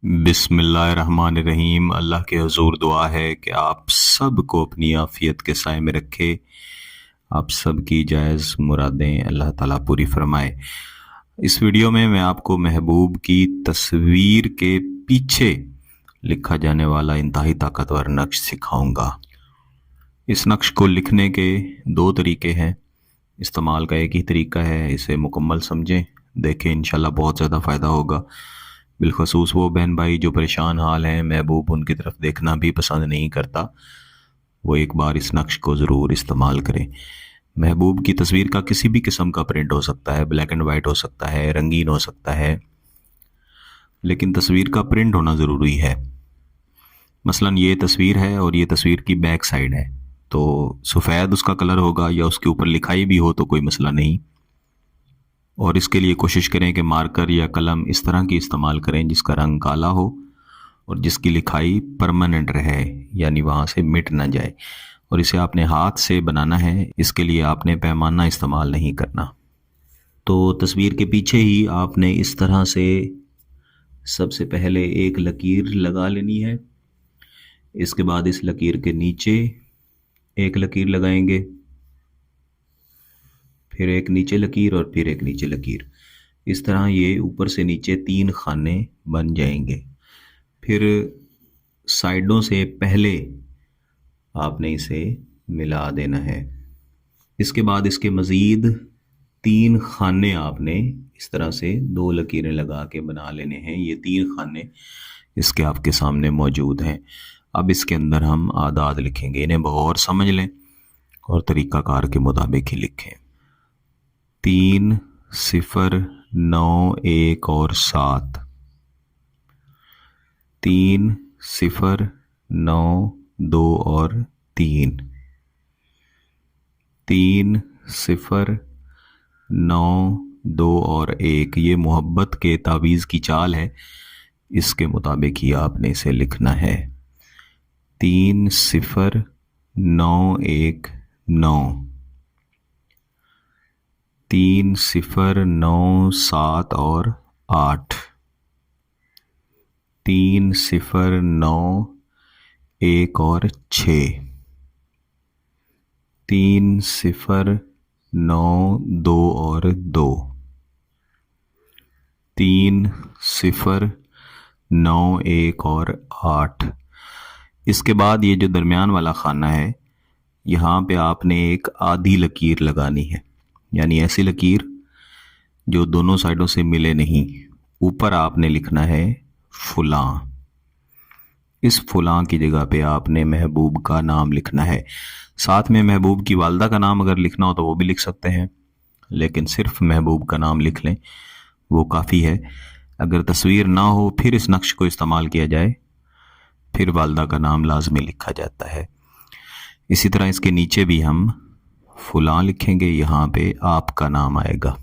बिस्मिल्लाहिर्रहमानिर्रहीम। अल्लाह के हुजूर दुआ है कि आप सब को अपनी आफियत के साए में रखे, आप सब की जायज़ मुरादें अल्लाह ताला पूरी फरमाए। इस वीडियो में मैं आपको महबूब की तस्वीर के पीछे लिखा जाने वाला इंतहाई ताकतवर नक्श सिखाऊंगा। इस नक्श को लिखने के दो तरीके हैं, इस्तेमाल का एक ही तरीका है। इसे मुकम्मल समझें, देखें, इंशाल्लाह बहुत ज़्यादा फ़ायदा होगा। बिलखसूस वो बहन भाई जो परेशान हाल हैं, महबूब उनकी तरफ देखना भी पसंद नहीं करता, वो एक बार इस नक्श को ज़रूर इस्तेमाल करें। महबूब की तस्वीर का किसी भी किस्म का प्रिंट हो सकता है, ब्लैक एंड वाइट हो सकता है, रंगीन हो सकता है, लेकिन तस्वीर का प्रिंट होना ज़रूरी है। मसलन ये तस्वीर है और ये तस्वीर की बैक साइड है, तो सफ़ेद उसका कलर होगा या उसके ऊपर लिखाई भी हो तो कोई मसला नहीं। और इसके लिए कोशिश करें कि मार्कर या कलम इस तरह की इस्तेमाल करें जिसका रंग काला हो और जिसकी लिखाई परमानेंट रहे, यानी वहाँ से मिट ना जाए। और इसे आपने हाथ से बनाना है, इसके लिए आपने पैमाना इस्तेमाल नहीं करना। तो तस्वीर के पीछे ही आपने इस तरह से सबसे पहले एक लकीर लगा लेनी है। इसके बाद इस लकीर के नीचे एक लकीर लगाएंगे, फिर एक नीचे लकीर और फिर एक नीचे लकीर। इस तरह ये ऊपर से नीचे 3 खाने बन जाएंगे। फिर साइडों से पहले आपने इसे मिला देना है। इसके बाद इसके मज़ीद 3 खाने आपने इस तरह से 2 लकीरें लगा के बना लेने हैं। ये 3 खाने इसके आपके सामने मौजूद हैं। अब इसके अंदर हम आदाद लिखेंगे, इन्हें बगौर समझ लें और तरीक़ाकार के मुताबिक ही लिखें। 3, 0, 9, 1 और 7। 3, 0, 9, 2 और 3। 3, 0, 9, 2 और 1। ये मोहब्बत के तावीज़ की चाल है, इसके मुताबिक ही आपने इसे लिखना है। 3, 0, 9, 1, 9। 3, 0, 9, 7 और 8। 3, 0, 9, 1 और 6। 3, 0, 9, 2 और 2। 3, 0, 9, 1 और 8। इसके बाद ये जो दरमियान वाला खाना है, यहाँ पे आपने एक आधी लकीर लगानी है, यानी ऐसी लकीर जो दोनों साइडों से मिले नहीं। ऊपर आपने लिखना है फुलां। इस फुलां की जगह पे आपने महबूब का नाम लिखना है। साथ में महबूब की वालदा का नाम अगर लिखना हो तो वो भी लिख सकते हैं, लेकिन सिर्फ महबूब का नाम लिख लें, वो काफ़ी है। अगर तस्वीर ना हो फिर इस नक्श को इस्तेमाल किया जाए, फिर वालदा का नाम लाजमी लिखा जाता है। इसी तरह इसके नीचे भी हम फुलां लिखेंगे, यहाँ पे आपका नाम आएगा।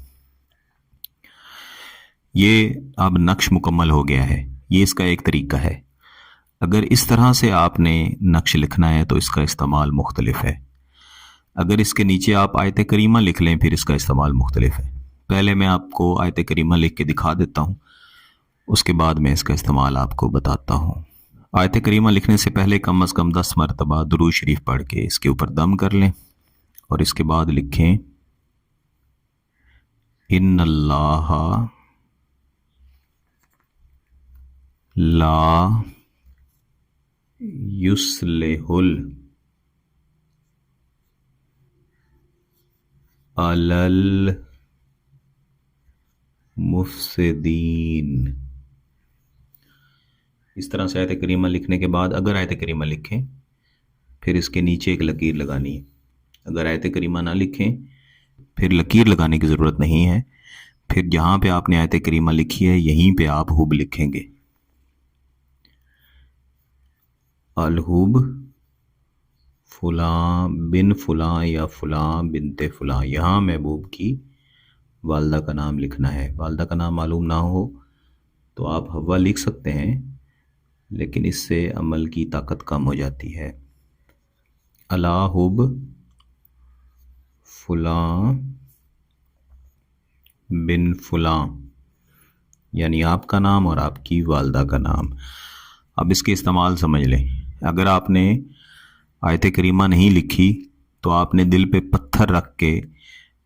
ये अब नक्श मुकम्मल हो गया है। ये इसका एक तरीका है। अगर इस तरह से आपने नक्श लिखना है तो इसका इस्तेमाल मुख्तलिफ है। अगर इसके नीचे आप आयत करीमा लिख लें फिर इसका इस्तेमाल मुख्तलिफ है। पहले मैं आपको आयत करीमा लिख के दिखा देता हूँ, उसके बाद मैं इसका इस्तेमाल आपको बताता हूँ। आयत करीमा लिखने से पहले कम अज़ कम 10 मरतबा दुरूद शरीफ पढ़ के इसके ऊपर दम कर लें और इसके बाद लिखें इन्नल्लाह ला युस्लिहुल अलल मुफ्सिदीन। इस तरह से आयत करीमा लिखने के बाद अगर आयत करीमा लिखें फिर इसके नीचे एक लकीर लगानी है। अगर आयत करीमा ना लिखें फिर लकीर लगाने की ज़रूरत नहीं है। फिर जहाँ पे आपने आयत करीमा लिखी है यहीं पे आप हुब लिखेंगे। अलहुब फ़ुलां बिन फ़ुलां या फ़ुलां बिनते फ़ुलां। यहाँ महबूब की वालदा का नाम लिखना है। वालदा का नाम मालूम ना हो तो आप हवा लिख सकते हैं, लेकिन इससे अमल की ताकत कम हो जाती है। अलाहुब फ़ुलां बिन फ़ुलां, یعنی آپ کا نام اور آپ کی والدہ کا نام۔ اب اس کے استعمال سمجھ لیں۔ اگر آپ نے آیت کریمہ نہیں لکھی تو آپ نے دل پہ پتھر رکھ کے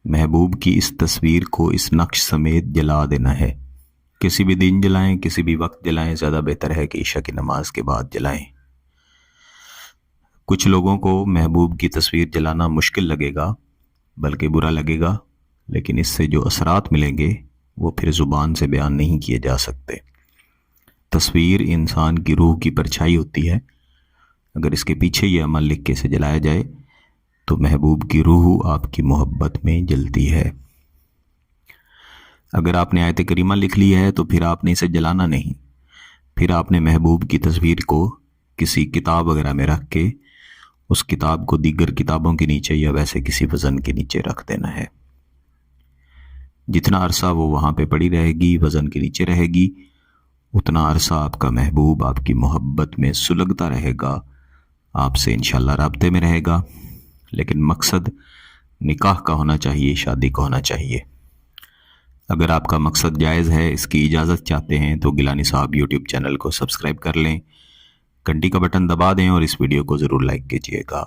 محبوب کی اس تصویر کو اس نقش سمیت جلا دینا ہے۔ کسی بھی دن جلائیں، کسی بھی وقت جلائیں، زیادہ بہتر ہے کہ عشاء کی نماز کے بعد جلائیں۔ کچھ لوگوں کو محبوب کی تصویر جلانا مشکل لگے گا، بلکہ برا لگے گا، لیکن اس سے جو اثرات ملیں گے وہ پھر زبان سے بیان نہیں کیے جا سکتے۔ تصویر انسان کی روح کی پرچھائی ہوتی ہے۔ اگر اس کے پیچھے یہ عمل لکھ کے اسے جلایا جائے تو محبوب کی روح آپ کی محبت میں جلتی ہے۔ اگر آپ نے آیت کریمہ لکھ لی ہے تو پھر آپ نے اسے جلانا نہیں، پھر آپ نے محبوب کی تصویر کو کسی کتاب وغیرہ میں رکھ کے اس کتاب کو دیگر کتابوں کے نیچے یا ویسے کسی وزن کے نیچے رکھ دینا ہے۔ جتنا عرصہ وہ وہاں پہ پڑی رہے گی، وزن کے نیچے رہے گی، اتنا عرصہ آپ کا محبوب آپ کی محبت میں سلگتا رہے گا، آپ سے انشاءاللہ رابطے میں رہے گا۔ لیکن مقصد نکاح کا ہونا چاہیے، شادی کا ہونا چاہیے۔ اگر آپ کا مقصد جائز ہے، اس کی اجازت چاہتے ہیں تو گیلانی صاحب یوٹیوب چینل کو سبسکرائب کر لیں، گھنٹی کا بٹن دبا دیں اور اس ویڈیو کو ضرور لائک کیجیے گا۔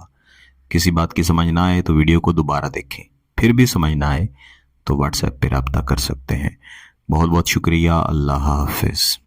کسی بات کی سمجھ نہ آئے تو ویڈیو کو دوبارہ دیکھیں، پھر بھی سمجھ نہ آئے تو واٹس ایپ پہ رابطہ کر سکتے ہیں۔ بہت بہت شکریہ۔ اللہ حافظ۔